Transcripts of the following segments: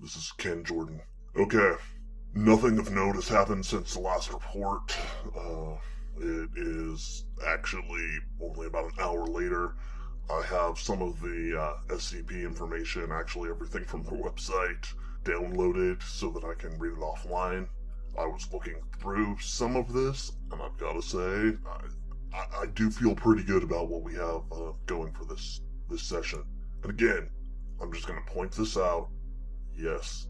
This is Ken Jordan. Okay, nothing of note has happened since the last report. It is actually only about an hour later. I have some of the SCP information, actually everything from their website, downloaded so that I can read it offline. I was looking through some of this, and I've got to say, I do feel pretty good about what we have going for this session. And again, I'm just going to point this out. Yes,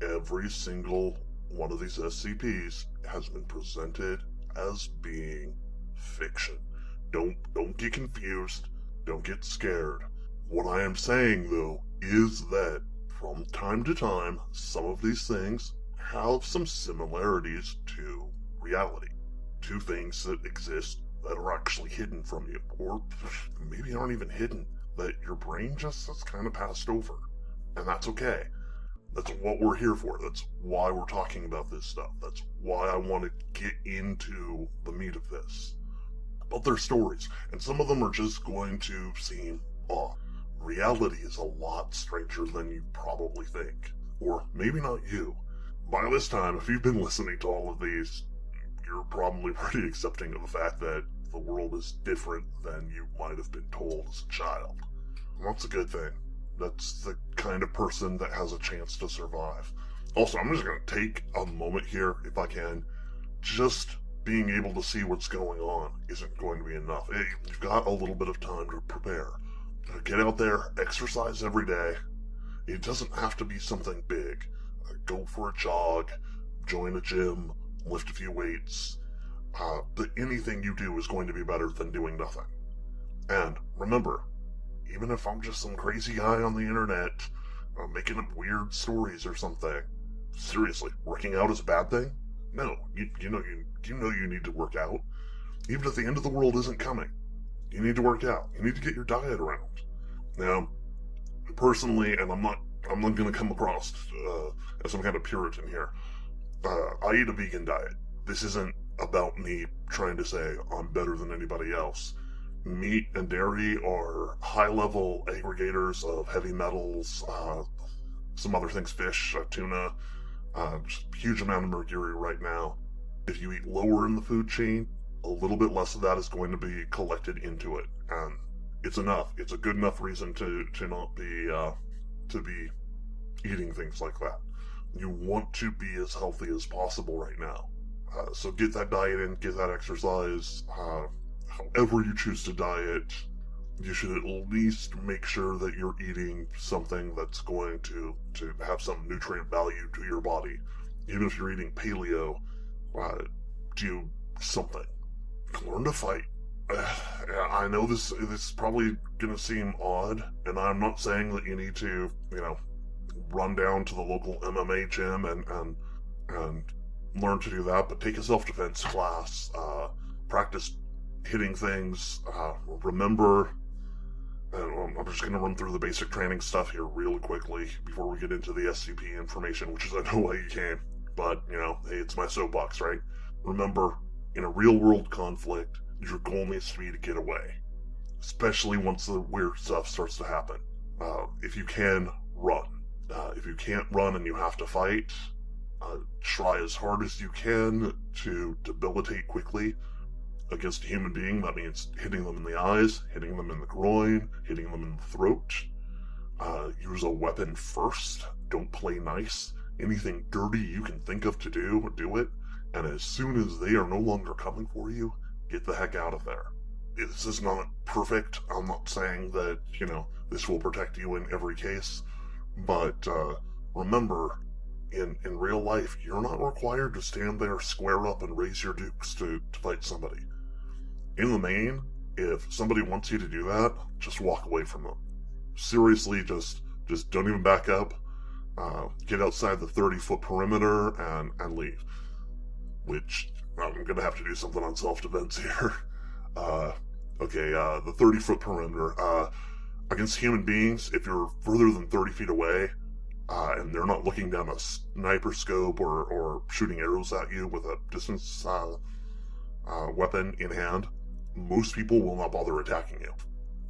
every single one of these SCPs has been presented as being fiction. Don't get confused. Don't get scared. What I am saying, though, is that from time to time, some of these things have some similarities to reality, to things that exist that are actually hidden from you, or maybe aren't even hidden, that your brain just has kind of passed over. And that's okay. That's what we're here for. That's why we're talking about this stuff. That's why I want to get into the meat of this. About their stories. And some of them are just going to seem off. Reality is a lot stranger than you probably think. Or maybe not you. By this time, if you've been listening to all of these, you're probably pretty accepting of the fact that the world is different than you might have been told as a child. And that's a good thing. That's the kind of person that has a chance to survive. Also, I'm just going to take a moment here, if I can. Just being able to see what's going on isn't going to be enough. You've got a little bit of time to prepare. Get out there, exercise every day. It doesn't have to be something big. Go for a jog, join a gym, lift a few weights. But anything you do is going to be better than doing nothing. And remember, even if I'm just some crazy guy on the internet making up weird stories or something, seriously, working out is a bad thing? No, you know you need to work out. Even if the end of the world isn't coming, you need to work out. You need to get your diet around. Now, personally, and I'm not going to come across as some kind of Puritan here. I eat a vegan diet. This isn't about me trying to say I'm better than anybody else. Meat and dairy are high-level aggregators of heavy metals, some other things, fish, tuna, just a huge amount of mercury right now. If you eat lower in the food chain, a little bit less of that is going to be collected into it, and it's enough. It's a good enough reason to not be to be eating things like that. You want to be as healthy as possible right now. So get that diet in, get that exercise. However you choose to diet, you should at least make sure that you're eating something that's going to have some nutrient value to your body. Even if you're eating paleo, do something. Learn to fight. I know this is probably going to seem odd, and I'm not saying that you need to, run down to the local MMA gym and learn to do that, but take a self-defense class, practice hitting things, remember, and I'm just going to run through the basic training stuff here really quickly before we get into the SCP information, which is I know why you came, but, hey, it's my soapbox, right? Remember, in a real-world conflict, your goal needs to be to get away, especially once the weird stuff starts to happen. If you can, run. If you can't run and you have to fight, try as hard as you can to debilitate quickly against a human being. That means hitting them in the eyes, hitting them in the groin, hitting them in the throat. Use a weapon first. Don't play nice. Anything dirty you can think of to do it. And as soon as they are no longer coming for you, get the heck out of there. This is not perfect. I'm not saying that, this will protect you in every case. But remember, in real life, you're not required to stand there, square up, and raise your dukes to fight somebody. In the main, if somebody wants you to do that, just walk away from them. Seriously, just don't even back up. Get outside the 30-foot perimeter and leave. Which, I'm going to have to do something on self-defense here. The 30-foot perimeter. Against human beings, if you're further than 30 feet away, and they're not looking down a sniper scope or shooting arrows at you with a distance weapon in hand, most people will not bother attacking you.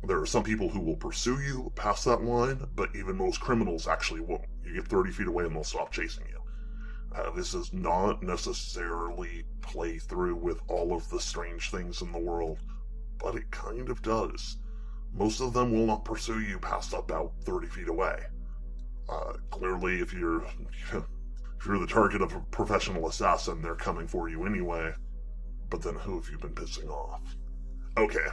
There are some people who will pursue you past that line, but even most criminals actually won't. You get 30 feet away and they'll stop chasing you. This does not necessarily play through with all of the strange things in the world, but it kind of does. Most of them will not pursue you past about 30 feet away. Clearly, if you're the target of a professional assassin, they're coming for you anyway. But then who have you been pissing off? Okay.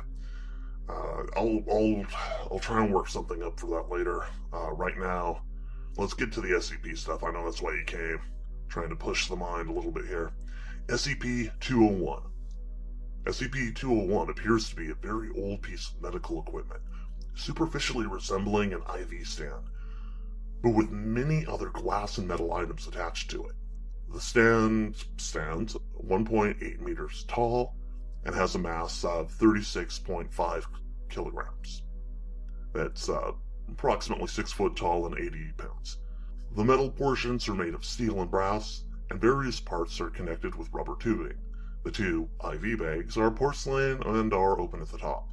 I'll try and work something up for that later. Right now, let's get to the SCP stuff. I know that's why you came. Trying to push the mind a little bit here. SCP-201. SCP-201 appears to be a very old piece of medical equipment, superficially resembling an IV stand, but with many other glass and metal items attached to it. The stand stands 1.8 meters tall and has a mass of 36.5 kilograms. That's approximately 6 foot tall and 80 pounds. The metal portions are made of steel and brass, and various parts are connected with rubber tubing. The two IV bags are porcelain and are open at the top.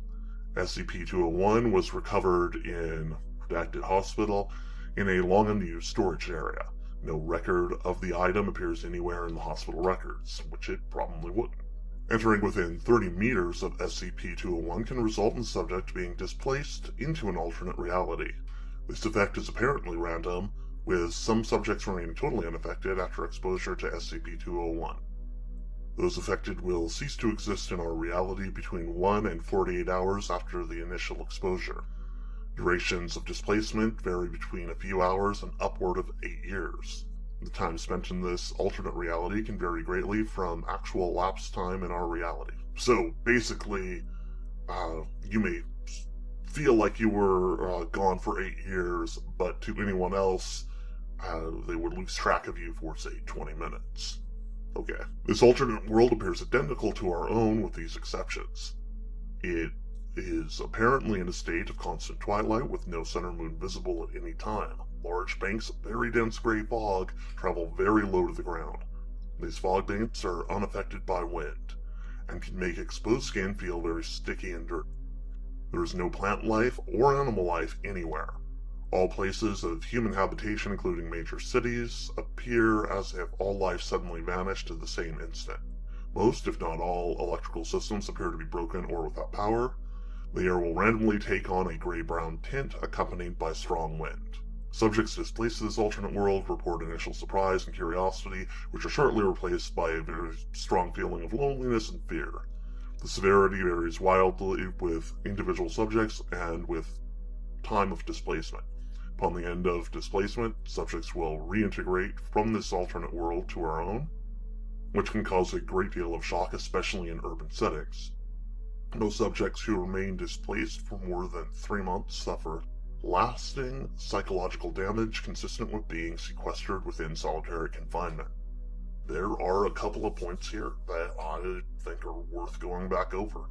SCP-201 was recovered in Redacted Hospital in a long-unused storage area. No record of the item appears anywhere in the hospital records, which it probably wouldn't. Entering within 30 meters of SCP-201 can result in the subject being displaced into an alternate reality. This effect is apparently random, with some subjects remaining totally unaffected after exposure to SCP-201. Those affected will cease to exist in our reality between 1 and 48 hours after the initial exposure. Durations of displacement vary between a few hours and upward of 8 years. The time spent in this alternate reality can vary greatly from actual elapsed time in our reality. So, basically, you may feel like you were gone for 8 years, but to anyone else, they would lose track of you for, say, 20 minutes. Okay. This alternate world appears identical to our own with these exceptions. It is apparently in a state of constant twilight with no center moon visible at any time. Large banks of very dense gray fog travel very low to the ground. These fog banks are unaffected by wind, and can make exposed skin feel very sticky and dirty. There is no plant life or animal life anywhere. All places of human habitation, including major cities, appear as if all life suddenly vanished at the same instant. Most, if not all, electrical systems appear to be broken or without power. The air will randomly take on a gray-brown tint accompanied by strong wind. Subjects displaced to this alternate world report initial surprise and curiosity, which are shortly replaced by a very strong feeling of loneliness and fear. The severity varies wildly with individual subjects and with time of displacement. Upon the end of displacement, subjects will reintegrate from this alternate world to our own, which can cause a great deal of shock, especially in urban settings. Most subjects who remain displaced for more than 3 months suffer lasting psychological damage consistent with being sequestered within solitary confinement. There are a couple of points here that I think are worth going back over.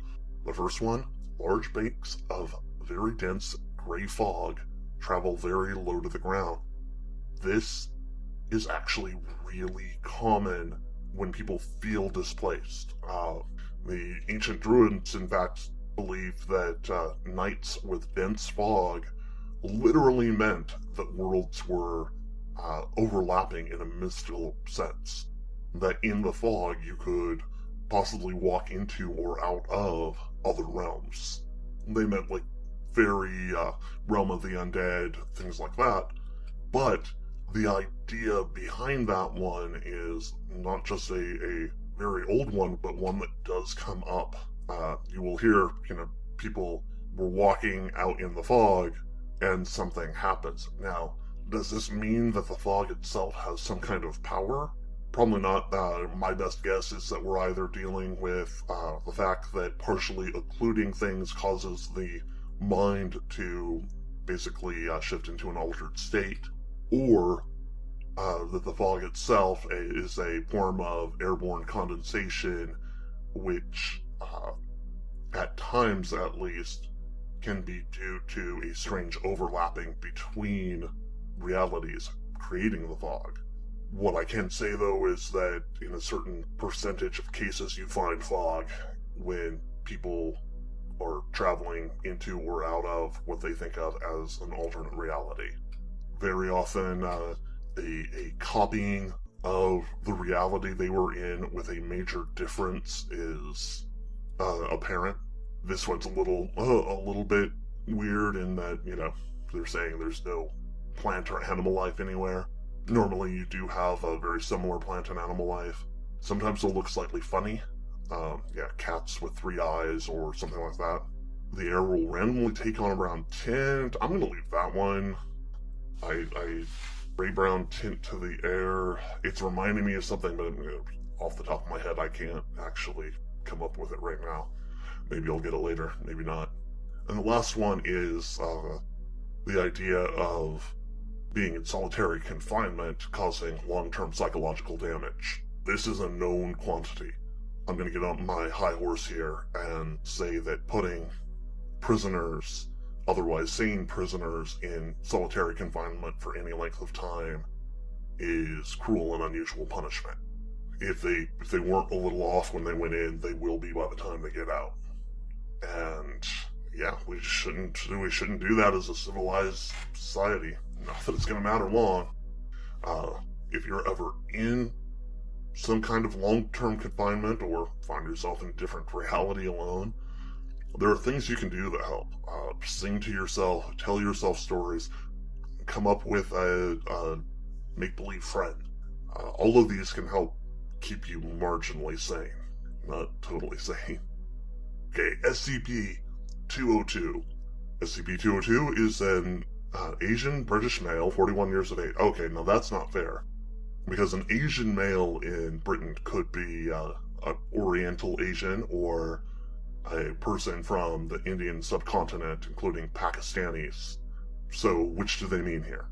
The first one, large banks of very dense gray fog travel very low to the ground. This is actually really common when people feel displaced. The ancient Druids, in fact, believed that nights with dense fog literally meant that worlds were overlapping in a mystical sense. That in the fog you could possibly walk into or out of other realms. They meant like fairy, realm of the undead, things like that. But the idea behind that one is not just a very old one, but one that does come up. You will hear, people were walking out in the fog and something happens. Now, does this mean that the fog itself has some kind of power? Probably not. My best guess is that we're either dealing with the fact that partially occluding things causes the mind to basically shift into an altered state, or that the fog itself is a form of airborne condensation, which, at times at least, can be due to a strange overlapping between realities, creating the fog. What I can say, though, is that in a certain percentage of cases you find fog when people or traveling into or out of what they think of as an alternate reality. Very often, a copying of the reality they were in with a major difference is apparent. This one's a little bit weird in that, they're saying there's no plant or animal life anywhere. Normally you do have a very similar plant and animal life. Sometimes they'll look slightly funny. Cats with 3 eyes or something like that. The air will randomly take on a brown tint. I'm gonna leave that one. I gray-brown tint to the air. It's reminding me of something, but off the top of my head, I can't actually come up with it right now. Maybe I'll get it later, maybe not. And the last one is the idea of being in solitary confinement causing long-term psychological damage. This is a known quantity. I'm going to get on my high horse here and say that putting prisoners, otherwise sane prisoners, in solitary confinement for any length of time is cruel and unusual punishment. If they weren't a little off when they went in, they will be by the time they get out. And yeah, we shouldn't do that as a civilized society. Not that it's going to matter long. If you're ever in some kind of long-term confinement or find yourself in a different reality alone, there are things you can do that help. Sing to yourself, tell yourself stories, come up with a make-believe friend. All of these can help keep you marginally sane, not totally sane. Okay, SCP-202. SCP-202 is an Asian British male, 41 years of age. Okay, now that's not fair. Because an Asian male in Britain could be an Oriental Asian or a person from the Indian subcontinent, including Pakistanis. So, which do they mean here?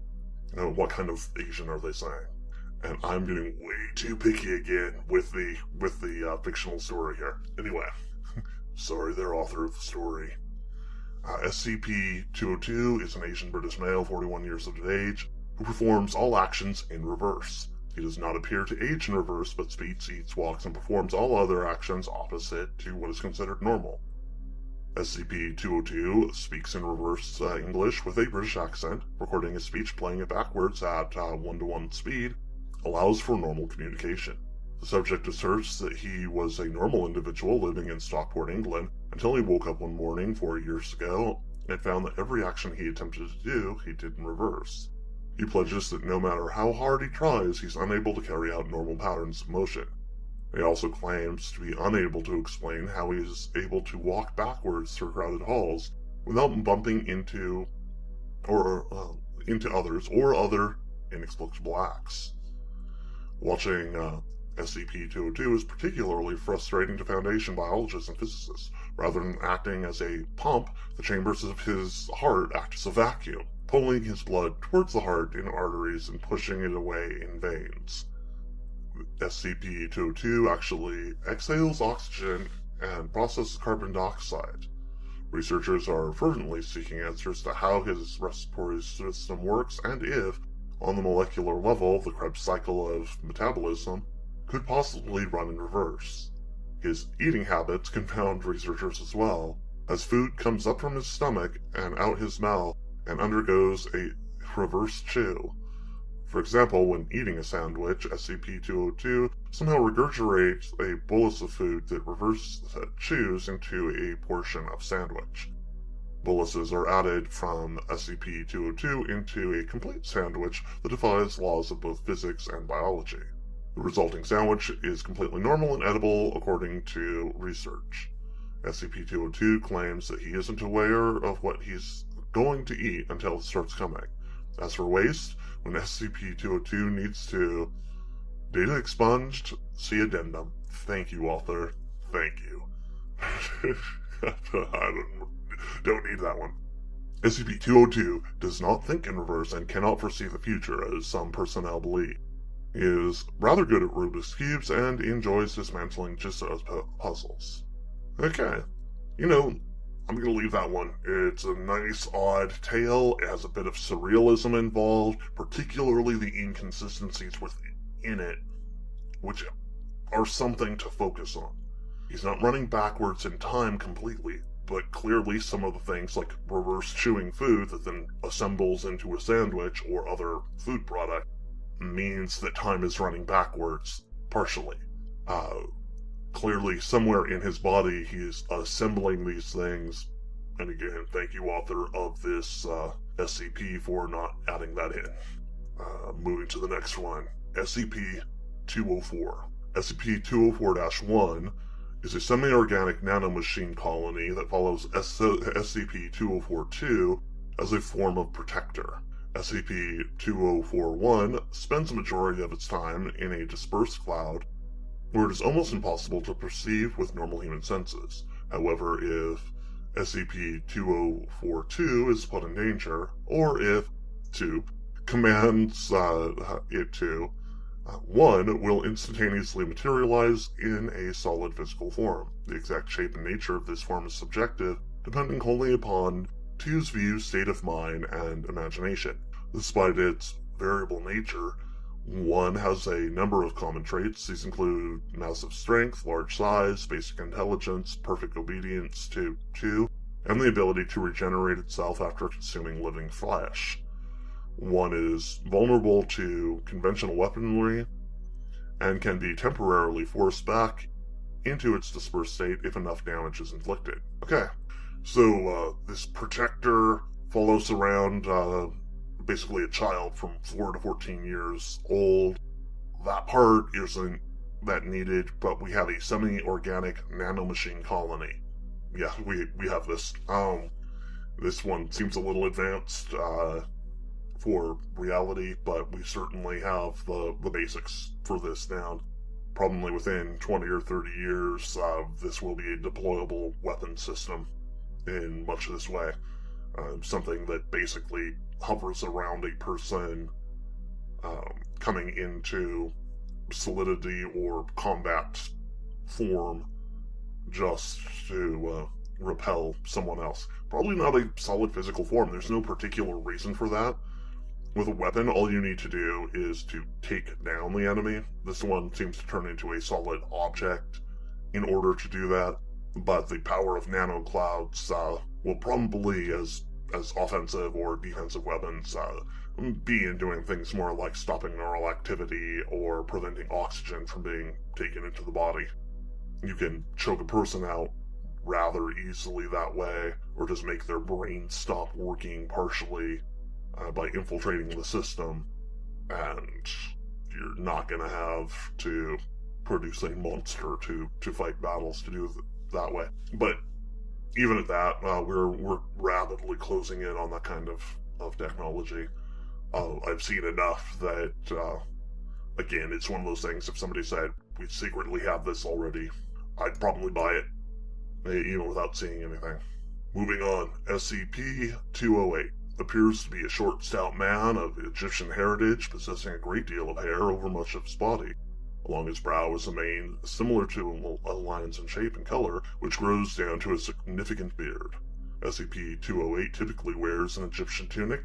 What kind of Asian are they saying? And I'm getting way too picky again with the fictional story here. Anyway, sorry, they're author of the story. SCP-202 is an Asian British male, 41 years of age, who performs all actions in reverse. He does not appear to age in reverse, but speaks, eats, walks, and performs all other actions opposite to what is considered normal. SCP-202 speaks in reverse English with a British accent, recording his speech playing it backwards at 1:1 speed, allows for normal communication. The subject asserts that he was a normal individual living in Stockport, England, until he woke up one morning 4 years ago and found that every action he attempted to do, he did in reverse. He pledges that no matter how hard he tries, he's unable to carry out normal patterns of motion. He also claims to be unable to explain how he is able to walk backwards through crowded halls without bumping into others or other inexplicable acts. Watching SCP-202 is particularly frustrating to Foundation biologists and physicists. Rather than acting as a pump, the chambers of his heart act as a vacuum, pulling his blood towards the heart in arteries and pushing it away in veins. SCP-202 actually exhales oxygen and processes carbon dioxide. Researchers are fervently seeking answers to how his respiratory system works and if, on the molecular level, the Krebs cycle of metabolism could possibly run in reverse. His eating habits confound researchers as well, as food comes up from his stomach and out his mouth and undergoes a reverse chew. For example, when eating a sandwich, SCP-202 somehow regurgitates a bolus of food that reverse chews into a portion of sandwich. Boluses are added from SCP-202 into a complete sandwich that defies laws of both physics and biology. The resulting sandwich is completely normal and edible according to research. SCP-202 claims that he isn't aware of what he's going to eat until it starts coming. As for waste, when SCP-202 needs to data expunged, see addendum. Thank you, author. Thank you. I don't need that one. SCP-202 does not think in reverse and cannot foresee the future, as some personnel believe. He is rather good at Rubik's Cubes and enjoys dismantling jigsaw puzzles. Okay. I'm going to leave that one. It's a nice, odd tale. It has a bit of surrealism involved, particularly the inconsistencies within it, which are something to focus on. He's not running backwards in time completely. but clearly some of the things like reverse chewing food that then assembles into a sandwich or other food product means that time is running backwards, partially. Clearly somewhere in his body he's assembling these things, and again, thank you author of this SCP for not adding that in. Moving to the next one, SCP-204. SCP-204-1 is a semi-organic nanomachine colony that follows SCP-2042 as a form of protector. SCP-2041 spends the majority of its time in a dispersed cloud where it is almost impossible to perceive with normal human senses. However, if SCP-2042 is put in danger, or if 2 commands it to, 1 will instantaneously materialize in a solid physical form. The exact shape and nature of this form is subjective, depending wholly upon 2's view, state of mind, and imagination. Despite its variable nature, 1 has a number of common traits. These include massive strength, large size, basic intelligence, perfect obedience to 2, and the ability to regenerate itself after consuming living flesh. 1 is vulnerable to conventional weaponry and can be temporarily forced back into its dispersed state if enough damage is inflicted. Okay, so this protector follows around basically a child from 4 to 14 years old. That part isn't that needed, but we have a semi-organic nanomachine colony. Yeah, we have this. This one seems a little advanced for reality, but we certainly have the basics for this down. Probably within 20 or 30 years, this will be a deployable weapon system in much this way. Something that basically hovers around a person coming into solidity or combat form just to repel someone else. Probably not a solid physical form. There's no particular reason for that. With a weapon, all you need to do is to take down the enemy. This one seems to turn into a solid object in order to do that, but the power of nanoclouds will probably, as offensive or defensive weapons, be in doing things more like stopping neural activity or preventing oxygen from being taken into the body. You can choke a person out rather easily that way, or just make their brain stop working partially by infiltrating the system, and you're not going to have to produce a monster to fight battles to do it that way. But even at that, we're rapidly closing in on that kind of technology. I've seen enough that, again, it's one of those things, if somebody said, we secretly have this already, I'd probably buy it, even without seeing anything. Moving on, SCP-208 appears to be a short, stout man of Egyptian heritage, possessing a great deal of hair over much of his body. Along his brow is a mane similar to a lion's in shape and color, which grows down to a significant beard. SCP-208 typically wears an Egyptian tunic,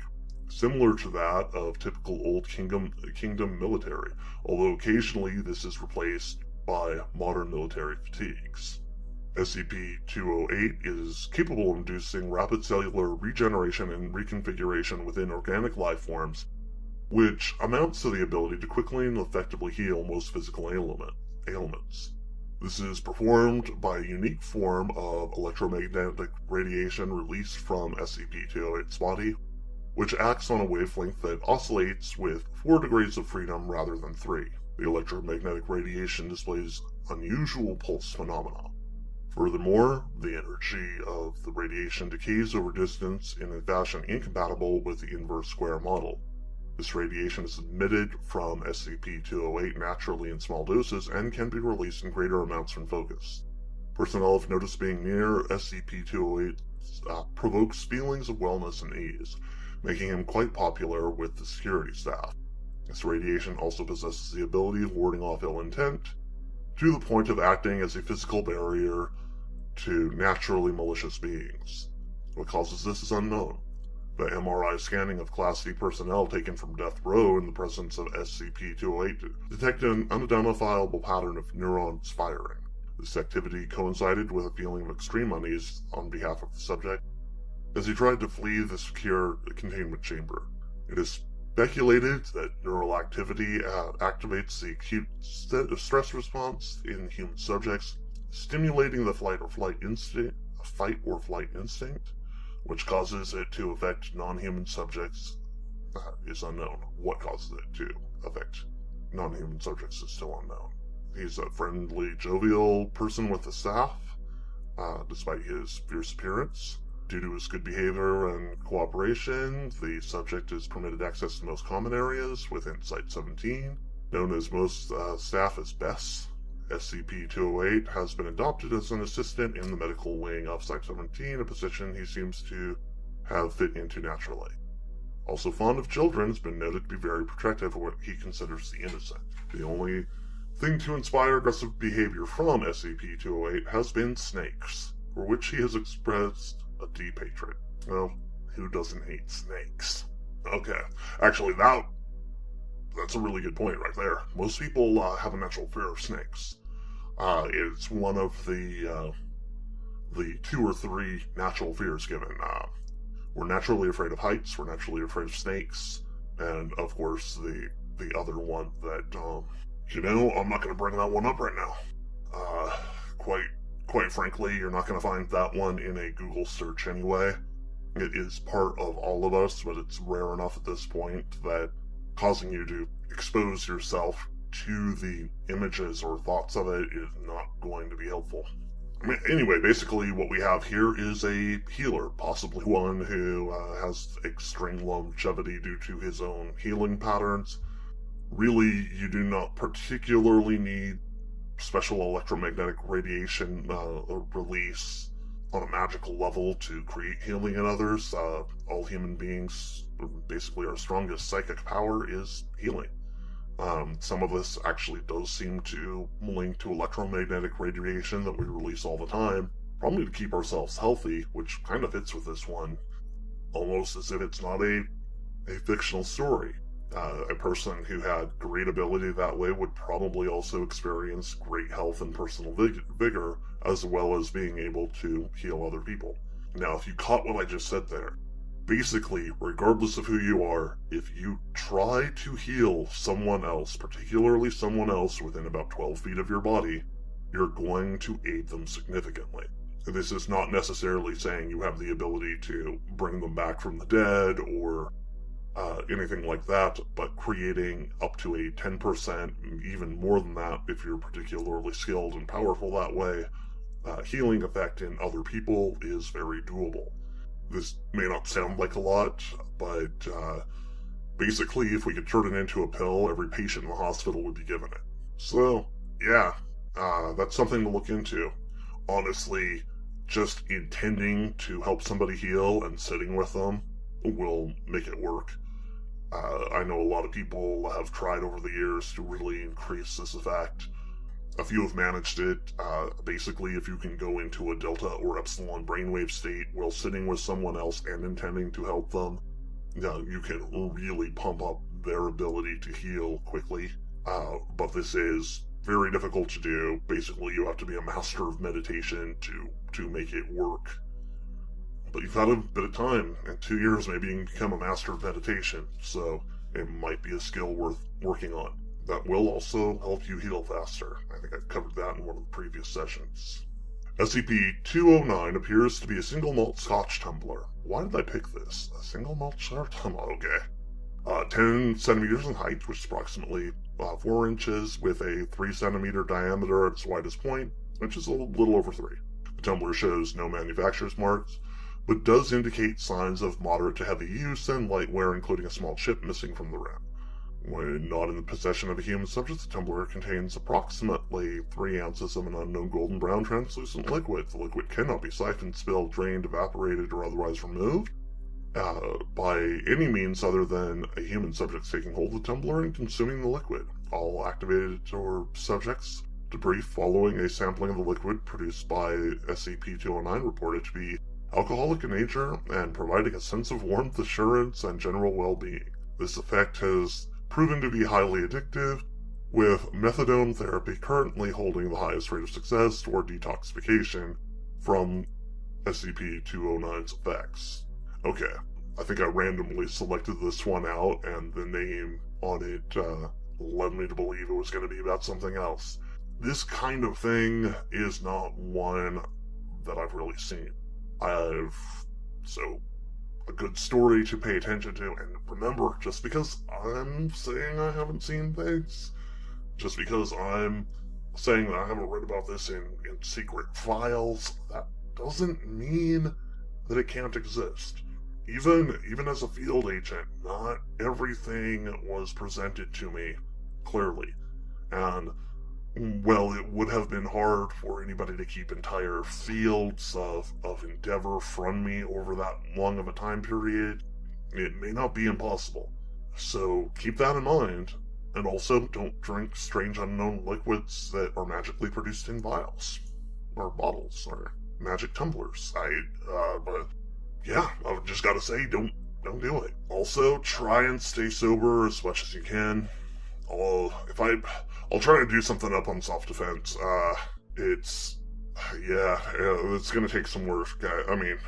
similar to that of typical Old Kingdom military, although occasionally this is replaced by modern military fatigues. SCP-208 is capable of inducing rapid cellular regeneration and reconfiguration within organic life forms, which amounts to the ability to quickly and effectively heal most physical ailments. This is performed by a unique form of electromagnetic radiation released from SCP-208's body, which acts on a wavelength that oscillates with 4 degrees of freedom rather than 3. The electromagnetic radiation displays unusual pulse phenomena. Furthermore, the energy of the radiation decays over distance in a fashion incompatible with the inverse square model. This radiation is emitted from SCP-208 naturally in small doses and can be released in greater amounts when focused. Personnel have noticed being near SCP-208 provokes feelings of wellness and ease, making him quite popular with the security staff. This radiation also possesses the ability of warding off ill intent, to the point of acting as a physical barrier to naturally malicious beings. What causes this is unknown. The MRI scanning of Class C personnel taken from death row in the presence of SCP-208 detected an unidentifiable pattern of neurons firing. This activity coincided with a feeling of extreme unease on behalf of the subject as he tried to flee the secure containment chamber. It is speculated that neural activity activates the acute stress response in human subjects, stimulating the fight or flight instinct, which causes it to affect non-human subjects is unknown. What causes it to affect non-human subjects is still unknown. He's a friendly, jovial person with the staff, despite his fierce appearance. Due to his good behavior and cooperation, the subject is permitted access to most common areas within Site-17, known as most staff as BESS. SCP-208 has been adopted as an assistant in the medical wing of Site-17, a position he seems to have fit into naturally. Also fond of children, has been noted to be very protective of what he considers the innocent. The only thing to inspire aggressive behavior from SCP-208 has been snakes, for which he has expressed a deep hatred. Well, who doesn't hate snakes? Okay, actually that's a really good point right there. Most people have a natural fear of snakes. It's one of the 2 or 3 natural fears given. We're naturally afraid of heights, we're naturally afraid of snakes, and of course the other one that, I'm not going to bring that one up right now. Quite frankly, you're not going to find that one in a Google search anyway. It is part of all of us, but it's rare enough at this point that causing you to expose yourself to the images or thoughts of it is not going to be helpful. Anyway, basically what we have here is a healer, possibly one who has extreme longevity due to his own healing patterns. Really, you do not particularly need special electromagnetic radiation release on a magical level to create healing in others. All human beings, basically our strongest psychic power is healing. Some of this actually does seem to link to electromagnetic radiation that we release all the time, probably to keep ourselves healthy, which kind of fits with this one, almost as if it's not a fictional story. A person who had great ability that way would probably also experience great health and personal vigor, as well as being able to heal other people. Now, if you caught what I just said there, basically, regardless of who you are, if you try to heal someone else, particularly someone else within about 12 feet of your body, you're going to aid them significantly. This is not necessarily saying you have the ability to bring them back from the dead or anything like that, but creating up to a 10%, even more than that if you're particularly skilled and powerful that way, healing effect in other people is very doable. This may not sound like a lot, but basically if we could turn it into a pill, every patient in the hospital would be given it. So, yeah, that's something to look into. Honestly, just intending to help somebody heal and sitting with them will make it work. I know a lot of people have tried over the years to really increase this effect. A few have managed it. Basically, if you can go into a delta or epsilon brainwave state while sitting with someone else and intending to help them, you can really pump up their ability to heal quickly. But this is very difficult to do. Basically, you have to be a master of meditation to make it work. But you've had a bit of time. In 2 years, maybe you can become a master of meditation. So it might be a skill worth working on. That will also help you heal faster. I think I covered that in one of the previous sessions. SCP-209 appears to be a single malt Scotch tumbler. Why did I pick this? A single malt Scotch tumbler? Okay. 10 centimeters in height, which is approximately 4 inches, with a 3 centimeter diameter at its widest point, which is a little over 3. The tumbler shows no manufacturer's marks, but does indicate signs of moderate to heavy use and light wear, including a small chip missing from the rim. When not in the possession of a human subject, the tumbler contains approximately 3 ounces of an unknown golden brown translucent liquid. The liquid cannot be siphoned, spilled, drained, evaporated, or otherwise removed by any means other than a human subject taking hold of the tumbler and consuming the liquid. All activated or subjects debris following a sampling of the liquid produced by SCP-209 reported to be alcoholic in nature and providing a sense of warmth, assurance, and general well-being. This effect has proven to be highly addictive, with methadone therapy currently holding the highest rate of success toward detoxification from SCP-209's effects. Okay, I think I randomly selected this one out, and the name on it led me to believe it was going to be about something else. This kind of thing is not one that I've really seen. So, a good story to pay attention to, and remember, just because I'm saying I haven't seen things, just because I'm saying that I haven't read about this in secret files, that doesn't mean that it can't exist. Even as a field agent, not everything was presented to me clearly. And, well, it would have been hard for anybody to keep entire fields of endeavor from me over that long of a time period. It may not be impossible. So keep that in mind. And also, don't drink strange unknown liquids that are magically produced in vials, or bottles, or magic tumblers. But yeah, I've just gotta say, don't do it. Also, try and stay sober as much as you can. I'll try to do something up on self-defense. It's gonna take some work. I mean,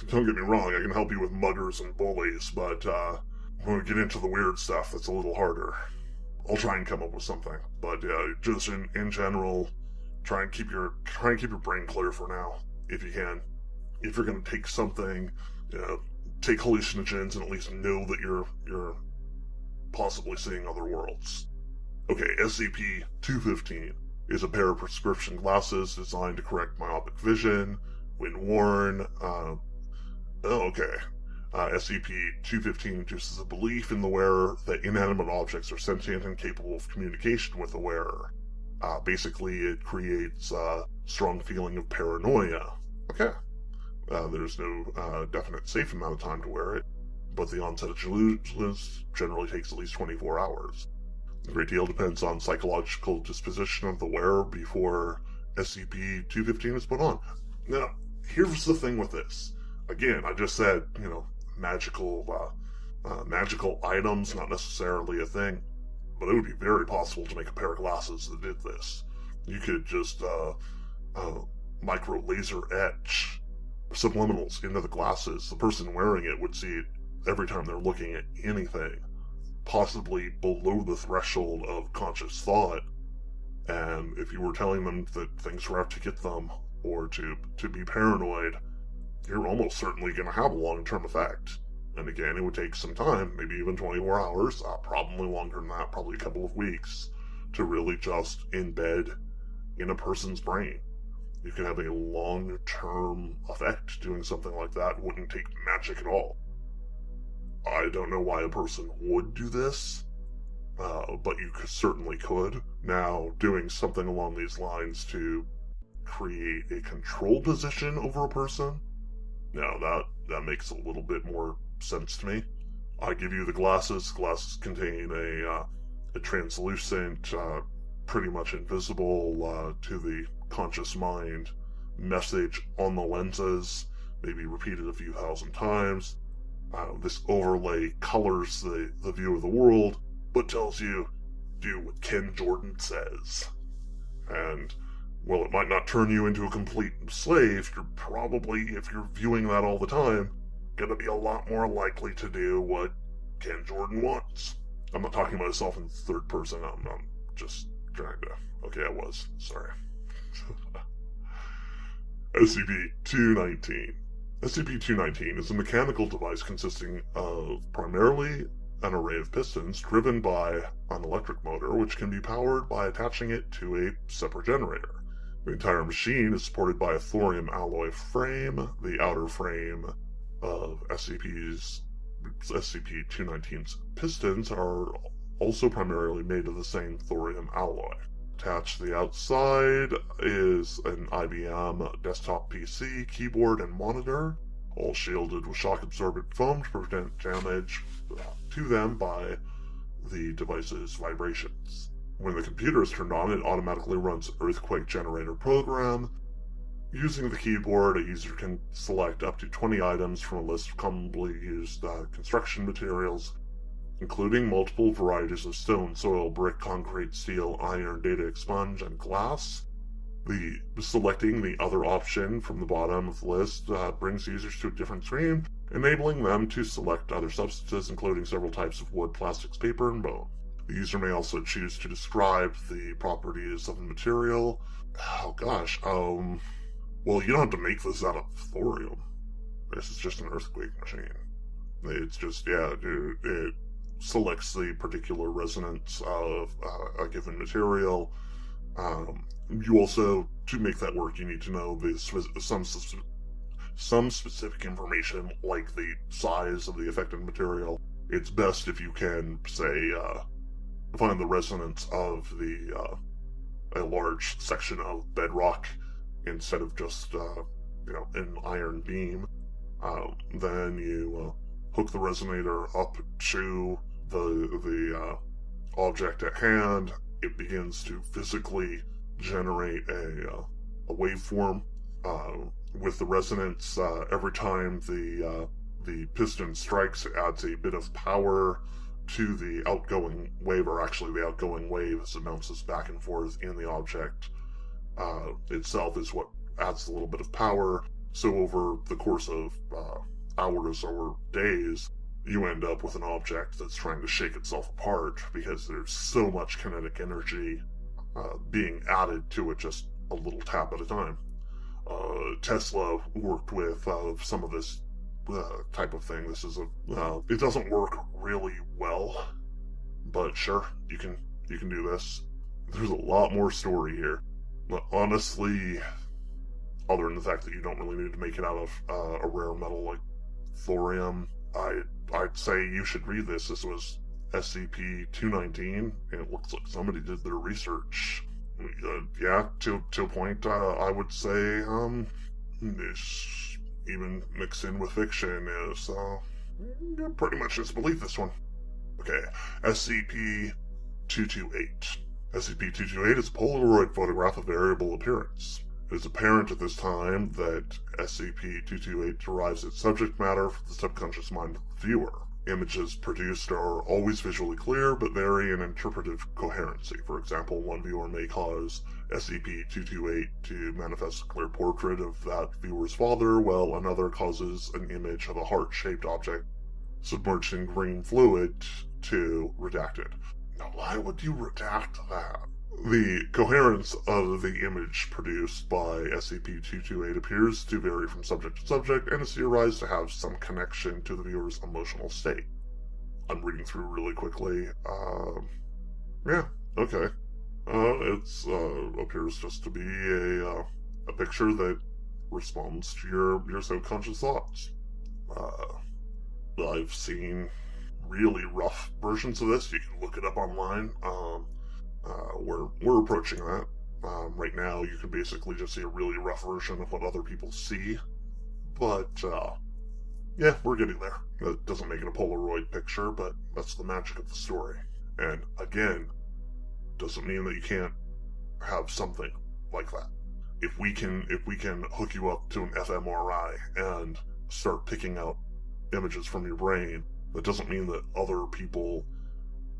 don't get me wrong, I can help you with muggers and bullies, but when we get into the weird stuff, it's a little harder. I'll try and come up with something, but yeah, just in general, try and keep your brain clear for now, if you can. If you're gonna take something, take hallucinogens and at least know that you're possibly seeing other worlds. Okay, SCP-215 is a pair of prescription glasses designed to correct myopic vision when worn. SCP-215 induces a belief in the wearer that inanimate objects are sentient and capable of communication with the wearer. Basically, it creates a strong feeling of paranoia. Okay. There's no definite safe amount of time to wear it, but the onset of delusions generally takes at least 24 hours. A great deal depends on psychological disposition of the wearer before SCP-215 is put on. Now, here's the thing with this. Again, I just said, magical items, not necessarily a thing, but it would be very possible to make a pair of glasses that did this. You could just micro laser etch subliminals into the glasses. The person wearing it would see it every time they're looking at anything, possibly below the threshold of conscious thought. And if you were telling them that things were out to get them or to be paranoid, you're almost certainly going to have a long-term effect. And again, it would take some time, maybe even 24 hours, probably longer than that, probably a couple of weeks, to really just embed in a person's brain. You could have a long-term effect doing something like that. It wouldn't take magic at all. I don't know why a person would do this, but you certainly could. Now, doing something along these lines to create a control position over a person, now that makes a little bit more sense to me. I give you the glasses. Glasses contain a translucent, pretty much invisible to the conscious mind message on the lenses, maybe repeated a few thousand times. This overlay colors the view of the world, but tells you, do what Ken Jordan says. And, well, it might not turn you into a complete slave. You're probably, if you're viewing that all the time, gonna be a lot more likely to do what Ken Jordan wants. I'm not talking about myself in third person. I'm just trying to... Okay, I was. Sorry. SCP-219. SCP-219 is a mechanical device consisting of primarily an array of pistons driven by an electric motor, which can be powered by attaching it to a separate generator. The entire machine is supported by a thorium alloy frame. The outer frame of SCP-219's pistons are also primarily made of the same thorium alloy. Attached to the outside is an IBM desktop PC, keyboard, and monitor, all shielded with shock-absorbent foam to prevent damage to them by the device's vibrations. When the computer is turned on, it automatically runs an earthquake generator program. Using the keyboard, a user can select up to 20 items from a list of commonly used construction materials including multiple varieties of stone, soil, brick, concrete, steel, iron, data expunge, and glass. Selecting the other option from the bottom of the list brings users to a different screen, enabling them to select other substances, including several types of wood, plastics, paper, and bone. The user may also choose to describe the properties of the material. Oh gosh, well, you don't have to make this out of thorium. This is just an earthquake machine. It's just, it selects the particular resonance of a given material. You also, to make that work, you need to know some specific information, like the size of the affected material. It's best if you can, say, find the resonance of a large section of bedrock instead of just, an iron beam. Then you hook the resonator up to the object at hand. It begins to physically generate a waveform with the resonance. Every time the piston strikes, it adds a bit of power to the outgoing wave, or actually the outgoing wave as it bounces back and forth in the object itself is what adds a little bit of power. So over the course of hours or days, you end up with an object that's trying to shake itself apart because there's so much kinetic energy being added to it just a little tap at a time. Tesla worked with some of this type of thing. This is it doesn't work really well, but sure, you can do this. There's a lot more story here, but honestly, other than the fact that you don't really need to make it out of a rare metal like thorium, I'd say you should read this. This was SCP-219, and it looks like somebody did their research. To a point, I would say, this, even mixed in with fiction, is, pretty much disbelieve this one. Okay, SCP-228. SCP-228 is a Polaroid photograph of variable appearance. It is apparent at this time that SCP-228 derives its subject matter from the subconscious mind of the viewer. Images produced are always visually clear, but vary in interpretive coherency. For example, one viewer may cause SCP-228 to manifest a clear portrait of that viewer's father, while another causes an image of a heart-shaped object submerged in green fluid to redacted. Now, why would you redact that? The coherence of the image produced by SCP-228 appears to vary from subject to subject and is theorized to have some connection to the viewer's emotional state. I'm reading through really quickly. Okay. It appears just to be a picture that responds to your subconscious thoughts. I've seen really rough versions of this. You can look it up online. We're approaching that. Right now, you can basically just see a really rough version of what other people see. But, we're getting there. That doesn't make it a Polaroid picture, but that's the magic of the story. And, again, doesn't mean that you can't have something like that. If we can hook you up to an fMRI and start picking out images from your brain, that doesn't mean that other people,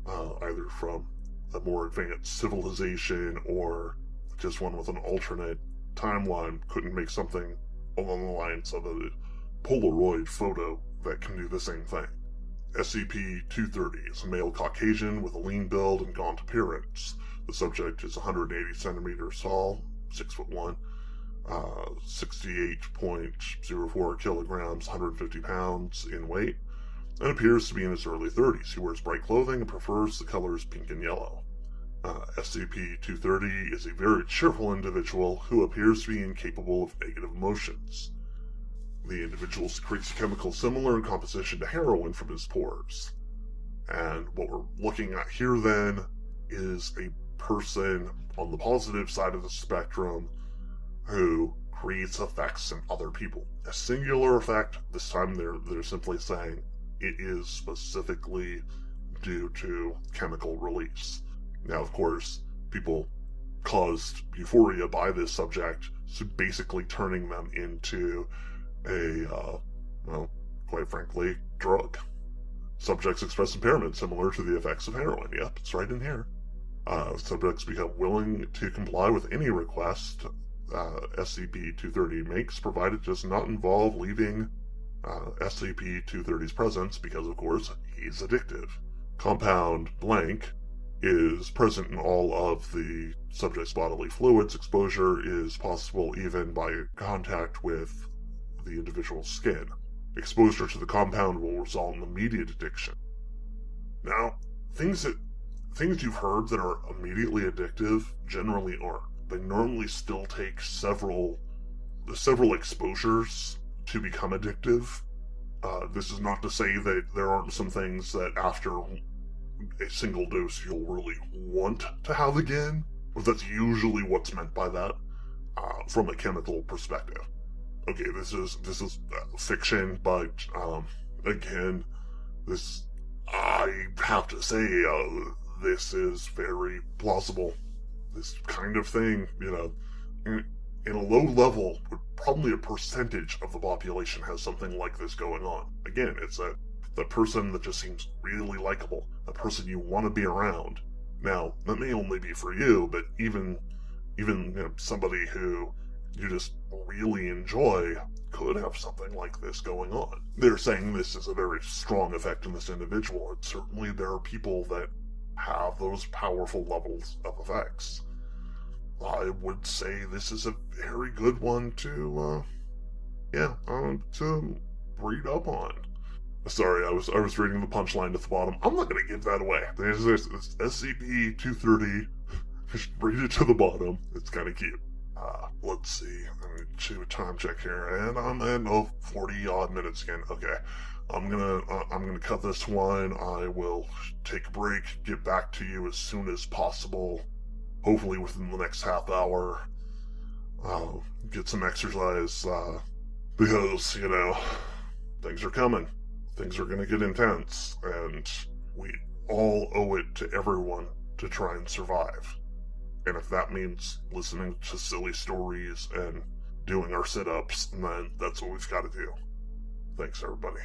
either from a more advanced civilization or just one with an alternate timeline, couldn't make something along the lines of a Polaroid photo that can do the same thing. SCP-230 is a male Caucasian with a lean build and gaunt appearance. The subject is 180 centimeters tall, 6'1", 68.04 kilograms, 150 pounds in weight, and appears to be in his early 30s. He wears bright clothing and prefers the colors pink and yellow. SCP-230 is a very cheerful individual who appears to be incapable of negative emotions. The individual secretes a chemical similar in composition to heroin from his pores. And what we're looking at here then is a person on the positive side of the spectrum who creates effects in other people. A singular effect, this time they're simply saying it is specifically due to chemical release. Now, of course, people caused euphoria by this subject, so basically turning them into a, quite frankly, drug. Subjects express impairment similar to the effects of heroin. Yep, it's right in here. Subjects become willing to comply with any request SCP-230 makes, provided it does not involve leaving SCP-230's presence, because, of course, he's addictive. Compound blank is present in all of the subject's bodily fluids. Exposure is possible even by contact with the individual's skin. Exposure to the compound will result in immediate addiction. Now, things you've heard that are immediately addictive generally aren't. They normally still take several exposures to become addictive. This is not to say that there aren't some things that after a single dose you'll really want to have again, but that's usually what's meant by that, from a chemical perspective. Okay, this is fiction, but again, I have to say, this is very plausible. This kind of thing, in a low level, probably a percentage of the population has something like this going on. Again, it's the person that just seems really likable, the person you want to be around. Now, that may only be for you, but even somebody who you just really enjoy could have something like this going on. They're saying this is a very strong effect in this individual, and certainly there are people that have those powerful levels of effects. I would say this is a very good one to read up on. Sorry, I was reading the punchline at the bottom. I'm not going to give that away. There's SCP-230. Just read it to the bottom. It's kind of cute. Let's see. I'm going to do a time check here, and I'm at 40-odd minutes again. Okay, I'm gonna cut this one. I will take a break, get back to you as soon as possible. Hopefully within the next half hour. I'll get some exercise, because, things are coming. Things are gonna get intense, and we all owe it to everyone to try and survive. And if that means listening to silly stories and doing our sit-ups, then that's what we've got to do. Thanks, everybody.